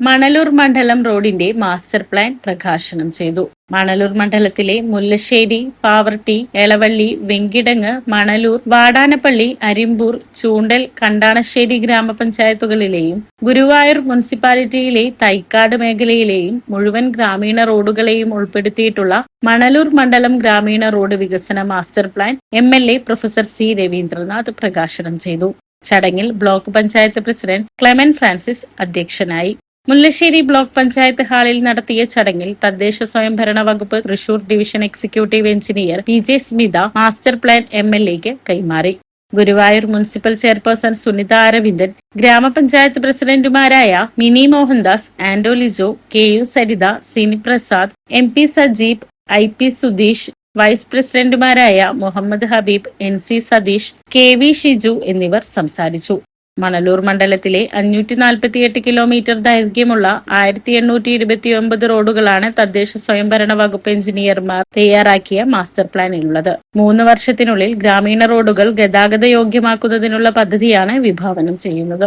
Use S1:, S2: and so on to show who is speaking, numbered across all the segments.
S1: മണലൂർ മണ്ഡലം റോഡിന്റെ master plan പ്രകാശനം ചെയ്തു. മണലൂർ മണ്ഡലത്തിലെ മുല്ലശ്ശേരി, പാവർട്ടി, എളവള്ളി, വെങ്കിടങ്ങ്, മണലൂർ, വാടാനപ്പള്ളി, അരിമ്പൂർ, ചൂണ്ടൽ, കണ്ടാണശ്ശേരി ഗ്രാമപഞ്ചായത്തുകളിലെയും ഗുരുവായൂർ മുനിസിപ്പാലിറ്റിയിലെ തൈക്കാട് മേഖലയിലെയും മുഴുവൻ ഗ്രാമീണ റോഡുകളെയും ഉൾപ്പെടുത്തിയിട്ടുള്ള മണലൂർ മണ്ഡലം ഗ്രാമീണ റോഡ് വികസന master plan MLA professor C. Ravindranath പ്രകാശനം ചെയ്തു. ചടങ്ങിൽ block panchayat president Clement Francis അധ്യക്ഷനായി. മുല്ലശ്ശേരി ബ്ലോക്ക് പഞ്ചായത്ത് ഹാളിൽ നടത്തിയ ചടങ്ങിൽ തദ്ദേശ സ്വയംഭരണ വകുപ്പ് Thrissur division executive engineer PJ Smitha master plan MLAക്ക് കൈമാറി. ഗുരുവായൂർ മുനിസിപ്പൽ ചെയർപേഴ്സൺ സുനിത അരവിന്ദൻ, ഗ്രാമപഞ്ചായത്ത് പ്രസിഡന്റുമാരായ Mini Mohandas, Ando Lijo, KU Saritha, Sini Prasad, MP Sajeeb, IP Sudheesh, vice പ്രസിഡന്റുമാരായ മുഹമ്മദ് ഹബീബ്, NC സതീഷ്, KV ഷിജു എന്നിവർ സംസാരിച്ചു. മണലൂർ മണ്ഡലത്തിലെ 548 കിലോമീറ്റർ ദൈർഘ്യമുള്ള 1829 റോഡുകളാണ് തദ്ദേശ സ്വയംഭരണ വകുപ്പ് എഞ്ചിനീയർമാർ തയ്യാറാക്കിയ മാസ്റ്റർ പ്ലാനിലുള്ളത്. 3 വർഷത്തിനുള്ളിൽ ഗ്രാമീണ റോഡുകൾ ഗതാഗത യോഗ്യമാക്കുന്നതിനുള്ള പദ്ധതിയാണ് വിഭാവനം ചെയ്യുന്നത്.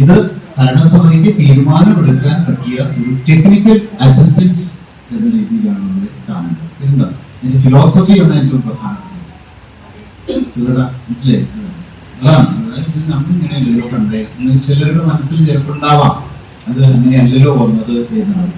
S2: ഇത് ഭരണസമിതിക്ക് തീരുമാനമെടുക്കാൻ പറ്റിയ ഒരു ടെക്നിക്കൽ അസിസ്റ്റൻസ് എന്ന രീതിയിലാണ് നമ്മൾ കാണുന്നത്. എന്താ ഇതിന്റെ ഫിലോസഫിയാണ് ഏറ്റവും പ്രധാനപ്പെട്ടത്. മനസ്സിലായി? അതാണ് നമ്മളിങ്ങനെയല്ലല്ലോ കണ്ടേ. ചിലരുടെ മനസ്സിൽ ചിലപ്പോൾ ഉണ്ടാവാം അത് അങ്ങനെയല്ലല്ലോ വന്നത് എന്നാണ്.